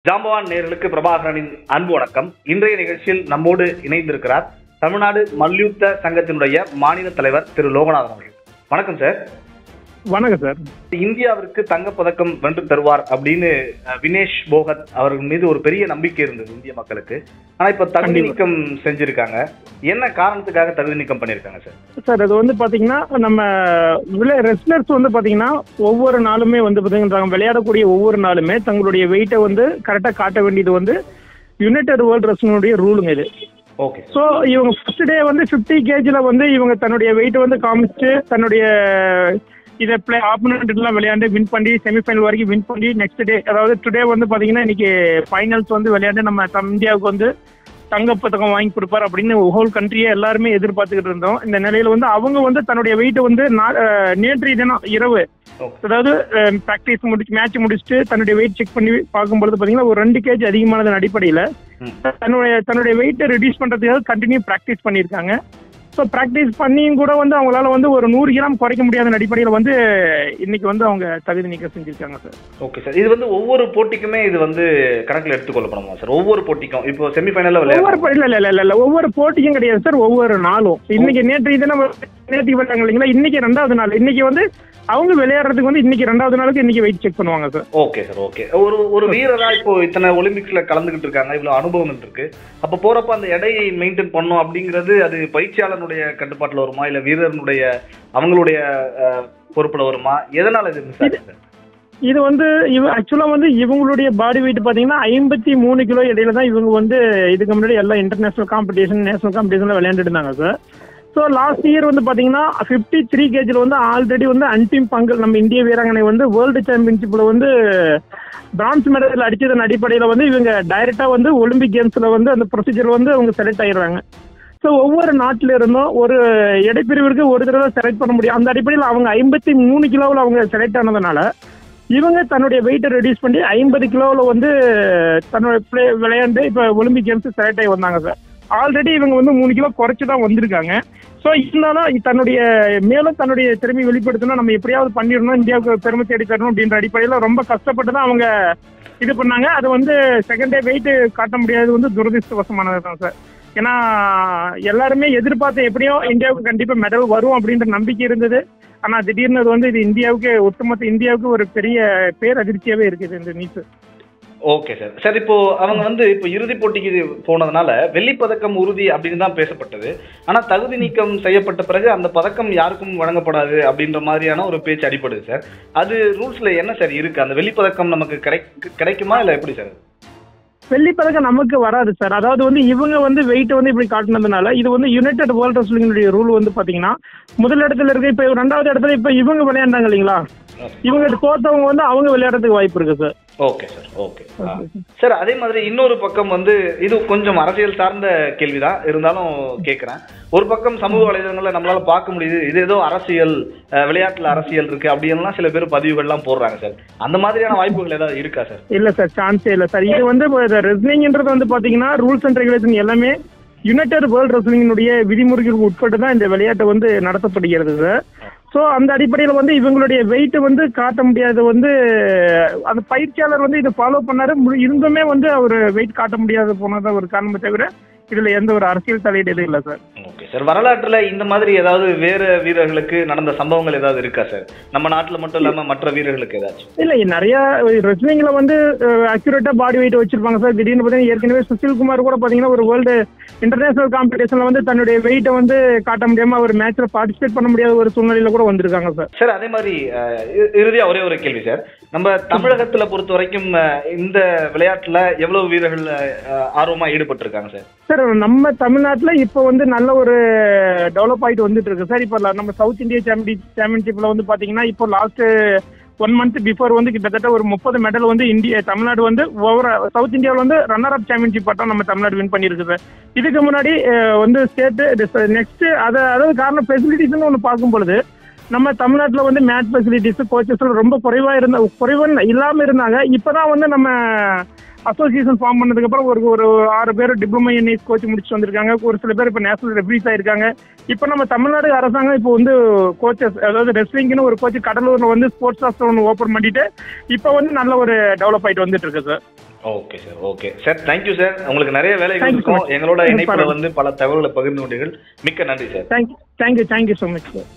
ஜாம்பவான் நேயர்களுக்கு பிரபாகரனின் அன்பு வணக்கம். இன்றைய நிகழ்ச்சியில் நம்மோடு இணைந்திருக்கிறார் தமிழ்நாடு மல்யுத்த சங்கத்தினுடைய மாநில தலைவர் திரு லோகநாதன் அவர்கள். வணக்கம் சார். வணக்கம் சார். இந்தியாவிற்கு தங்கப்பதக்கம் வென்று தருவார் அப்படின்னு வினேஷ் போகத் அவர்கள் மீது ஒரு பெரிய நம்பிக்கை இருந்தது இந்திய மக்களுக்கு. ஆனா இப்ப தகுதி நீக்கம் செஞ்சிருக்காங்க. என்ன காரணத்துக்காக தகுதி நீக்கம் பண்ணிருக்காங்க சார்? சார் அது வந்து பாத்தீங்கன்னா நம்ம ரெஸ்லர்ஸ் வந்து பாத்தீங்கன்னா ஒவ்வொரு நாளுமே வந்து பாத்தீங்கன்னா விளையாடக்கூடிய ஒவ்வொரு நாளுமே தங்களுடைய வெயிட்டை வந்து கரெக்டா காட்ட வேண்டியது வந்து யுனைடெட் வேர்ல்ட் ரெஸ்லிங்கோட ரூலுங்க இது. ஓகே. ஸோ இவங்க ஃபர்ஸ்ட் டே வந்து 50 kg வந்து இவங்க தன்னுடைய வெயிட்டை வந்து காமிச்சு தன்னுடைய இதை ஆப்போனன்ட் எல்லாம் விளையாண்டு வின் பண்ணி செமிஃபைனல் வரைக்கும் வின் பண்ணி நெக்ஸ்ட் டே அதாவது டுடே வந்து பாத்தீங்கன்னா இன்னைக்கு ஃபைனல்ஸ் வந்து விளையாண்டு நம்ம இந்தியாவுக்கு வந்து தங்கப்பதக்கம் வாங்கி கொடுப்பார் அப்படின்னு ஹோல் கண்ட்ரியை எல்லாருமே எதிர்பார்த்துக்கிட்டு இருந்தோம். இந்த நிலையில வந்து அவங்க வந்து தன்னுடைய வெயிட்டை வந்து நேற்றைய தினம் இரவு அதாவது பிராக்டிஸ் மேட்ச் முடிச்சுட்டு தன்னுடைய வெயிட் செக் பண்ணி பார்க்கும்போது பாத்தீங்கன்னா ஒரு 2 kg அதிகமானதன் அடிப்படையில தன்னுடைய வெயிட்டை ரெடியூஸ் பண்றதுக்காக கண்டினியூ பிராக்டிஸ் பண்ணியிருக்காங்க. ஸோ ப்ராக்டிஸ் பண்ணியும் கூட வந்து அவங்களால வந்து ஒரு 100 கிராம் குறைக்க முடியாத அடிப்படையில் வந்து இன்னைக்கு வந்து அவங்க தகுதி நீக்கம் செஞ்சிருக்காங்க சார். Okay sir. இது வந்து ஒவ்வொரு போட்டிக்குமே இது வந்து கணக்கில் எடுத்துக்கொள்ளப்படுமா சார்? ஒவ்வொரு போட்டிக்கும் இப்போ செமிஃபைனல்ல இல்ல ஒவ்வொரு போட்டிக்கும் கிடையாது சார், ஒவ்வொரு நாளும். இன்னைக்கு நேற்று விளையாங்க இல்லைங்களா, இன்னைக்கு 2வது நாள். இன்னைக்கு வந்து அவங்க விளையாடுறதுக்கு வந்து இன்னைக்கு 2வது நாளுக்கு இன்னைக்கு வெயிட் செக் பண்ணுவாங்க சார். Okay sir. ஓகே. ஒரு வீரரா இப்போ இத்தனை ஒலிம்பிக்ஸ்ல கலந்துகிட்டு இருக்காங்க, இவ்வளவு அனுபவம் இருக்கு. அப்ப போறப்ப அந்த எடையை மெயின்டைன் பண்ணும் அப்படிங்கிறது அது பயிற்சியாளனுடைய கட்டுப்பாட்டுல வருமா இல்ல வீரனுடைய அவங்களுடைய பொறுப்புல வருமா? எதனால இது மிஸ் ஆகுது? இது வந்து ஆக்சுவலா வந்து இவங்களுடைய பாடி வெயிட் பாத்தீங்கன்னா 53 கிலோ இடையில தான் இவங்க வந்து இதுக்கு முன்னாடி எல்லா இன்டர்நேஷனல் காம்படிஷன் நேஷனல் காம்படிஷன்ல விளையாண்டுட்டு இருந்தாங்க சார். ஸோ லாஸ்ட் இயர் வந்து பாத்தீங்கன்னா 53 kg வந்து ஆல்ரெடி வந்து அன்டிம் பங்கல் நம்ம இந்திய வீராங்கனை வந்து வேர்ல்டு சாம்பியன்ஷிப்ல வந்து பிரான்ஸ் மெடல் அடிச்சதன் அடிப்படையில வந்து இவங்க டைரக்டா வந்து ஒலிம்பிக் கேம்ஸ்ல வந்து அந்த ப்ரொசீஜர் வந்து அவங்க செலக்ட் ஆயிடுறாங்க. ஸோ ஒவ்வொரு நாட்டில இருந்தும் ஒரு இடைப்பிரிவிற்கு ஒரு தடவை செலக்ட் பண்ண முடியும். அந்த அடிப்படையில் அவங்க 53 கிலோவில் அவங்க செலக்ட் ஆனதுனால இவங்க தன்னுடைய வெயிட்டை ரெடியூஸ் பண்ணி 50 கிலோவில் வந்து தன்னுடைய விளையாண்டு இப்போ ஒலிம்பிக் கேம்ஸ் செலக்ட் ஆகி வந்தாங்க சார். ஆல்ரெடி இவங்க வந்து 3 கிலோ குறைச்சி தான் வந்திருக்காங்க. ஸோ இருந்தாலும் தன்னுடைய மேலும் தன்னுடைய திறமை வெளிப்படுத்தணும், நம்ம எப்படியாவது பண்ணிடணும், இந்தியாவுக்கு பெருமை தேடி தரணும் அப்படின்ற அடிப்படையில் ரொம்ப கஷ்டப்பட்டு தான் அவங்க இது பண்ணாங்க. அது வந்து செகண்ட் டே வெயிட்டு காட்ட முடியாது வந்து துரதிருஷ்டவசமானது தான் சார். ஏன்னா எல்லாருமே எதிர்பார்த்து எப்படியோ இந்தியாவுக்கு கண்டிப்பா மெடல் வரும் அப்படின்ற நம்பிக்கை இருந்தது. ஆனா திடீர்னு அது வந்து இது இந்தியாவுக்கு ஒட்டுமொத்த இந்தியாவுக்கு ஒரு பெரிய பேர் அதிர்ச்சியாவே இருக்குது இந்த நியூஸ். Okay sir. சார் இப்போ அவங்க வந்து இப்போ இறுதிப் போட்டிக்கு போனதுனால வெள்ளிப்பதக்கம் உறுதி அப்படின்னு தான் பேசப்பட்டது. ஆனா தகுதி நீக்கம் செய்யப்பட்ட பிறகு அந்த பதக்கம் யாருக்கும் வழங்கப்படாது அப்படின்ற மாதிரியான ஒரு பேச்சு அடிப்படுது சார். அது ரூல்ஸ்ல என்ன சார் இருக்கு? அந்த வெள்ளிப்பதக்கம் நமக்கு கிடைக்குமா இல்ல எப்படி சார்? வெள்ளிப்பதக்கம் நமக்கு வராது சார். அதாவது வந்து இவங்க வந்து வெயிட் வந்து இப்படி காட்டினதுனால இது வந்து யுனைடெட் வேர்ல்ட் ரெஸ்லிங் ரூல் வந்து பாத்தீங்கன்னா முதல் இடத்துல இருக்கு. இப்ப 2வது இடத்துல இப்ப இவங்க விளையாண்டாங்க இல்லைங்களா, இவங்க தோத்தவங்க வந்து அவங்க விளையாடுறதுக்கு வாய்ப்பு இருக்கு sir. Okay sir. Okay sir. அதே மாதிரி இன்னொரு பக்கம் வந்து இது கொஞ்சம் அரசியல் சார்ந்த கேள்விதான் இருந்தாலும் கேட்கிறேன். ஒரு பக்கம் சமூக வலைதளங்கள்ல நம்மளால பார்க்க முடியுது, இது ஏதோ அரசியல் விளையாட்டுல அரசியல் இருக்கு அப்படின்லாம் சில பேர் பதிவுகள்லாம் போடுறாங்க சார். அந்த மாதிரியான வாய்ப்புகள் ஏதாவது இருக்கா சார்? இல்ல சார், சான்ஸே இல்ல சார். இது வந்து ரெஸ்லிங்ன்றது வந்து பாத்தீங்கன்னா ரூல்ஸ் அண்ட் ரெகுலேஷன் எல்லாமே யுனைடெட் வேர்ல்ட் ரெஸ்லிங்கினுடைய விதிமுறைகளுக்கு உட்பட்டு தான் இந்த விளையாட்டு வந்து நடத்தப்படுகிறது சார். ஸோ அந்த அடிப்படையில் வந்து இவங்களுடைய வெயிட் வந்து காட்ட முடியாது வந்து அந்த பயிற்சியாளர் வந்து இதை ஃபாலோ பண்ணாரு. இருந்துமே வந்து அவர் வெயிட் காட்ட முடியாது போனதான் ஒரு காரணமே தவிர இதுல எந்த ஒரு அரசியல் தலையீடு எதுவும் இல்லை சார். Okay sir. வரலாற்றுல இந்த மாதிரி ஏதாவது வேற வீரர்களுக்கு நடந்த சம்பவங்கள் ஏதாவது இருக்கா சார்? நம்ம நாட்டுல மட்டும் இல்லாம மற்ற வீரர்களுக்கு ஏதாச்சும்? இல்ல, நிறைய ரெஸ்லிங்ல வந்து அக்யூரேட்டா பாடி வெயிட் வச்சிருப்பாங்க சார். திடீர்னு பாத்தீங்கன்னா ஏற்கனவே சுஷில்குமார் கூட பாத்தீங்கன்னா ஒரு வேர்ல்டு இன்டர்நேஷனல் காம்படிஷன்ல வந்து தன்னுடைய வெயிட்டை வந்து காட்ட முடியாம ஒரு மேட்ச்ல பார்ட்டிசிபேட் பண்ண முடியாத ஒரு சூழ்நிலையில கூட வந்திருக்காங்க சார். சார் அதே மாதிரி இறுதியா ஒரே ஒரு கேள்வி சார். நம்ம தமிழகத்துல பொறுத்த வரைக்கும் இந்த விளையாட்டுல எவ்வளவு வீரர்கள் ஆர்வமா ஈடுபட்டு இருக்காங்க சார்? சார் நம்ம தமிழ்நாட்டுல இப்ப வந்து நல்ல ஒரு டெவலப் ஆயிட்டு வந்துட்டு இருக்கு சார். இப்ப நம்ம சவுத் இந்தியா சாம்பியன்ஷிப்ல வந்து பாத்தீங்கன்னா இப்போ லாஸ்ட் 1 month பிஃபோர் வந்து கிட்டத்தட்ட ஒரு 30 மெடல் வந்து தமிழ்நாடு வந்து சவுத் இந்தியாவில் வந்து ரன்னர் அப் சாம்பியன்ஷிப் பட்டம் நம்ம தமிழ்நாடு வின் பண்ணிருக்கு சார். இதுக்கு முன்னாடி வந்து ஸ்டேட் நெக்ஸ்ட் அதாவது காரணம் ஃபெசிலிட்டிஸ்னு ஒன்று பார்க்கும் பொழுது நம்ம தமிழ்நாட்டில் வந்து மேட்ச் ஃபெசிலிட்டிஸ் கோச்சஸ் ரொம்ப குறைவா இல்லாம இருந்தாங்க. இப்பதான் வந்து நம்ம அசோசியேஷன் ஃபார்ம் பண்ணதுக்கு அப்புறம் ஒரு 6 பேர் டிப்ளமோ என்ஐஸ் கோச் முடிச்சுட்டு வந்திருக்காங்க. ஒரு சில பேர் இப்போ நேஷனல் ரெஃப்ரீஸ் ஆயிருக்காங்க. இப்போ நம்ம தமிழ்நாடு அரசாங்கம் இப்போ வந்து கோச்சஸ் அதாவது ரெஸ்லிங்னு ஒரு கோச் கடலூர்ல வந்து ஸ்போர்ட்ஸ் ஹாஸ்டல் ஒன்று ஓப்பன் பண்ணிட்டு இப்போ வந்து நல்ல ஒரு டெவலப் ஆயிட்டு வந்துட்டு இருக்கு sir. Okay sir, okay sir, thank you sir. உங்களுக்கு நிறைய வேலைகள் Thank you so இருக்கும். much. எங்களோட இணைப்புல பரவாயில்ல. வந்து பல தகவல்களை பகிர்ந்து கொண்டீர்கள். மிக்க நன்றி sir. Thank you so much sir.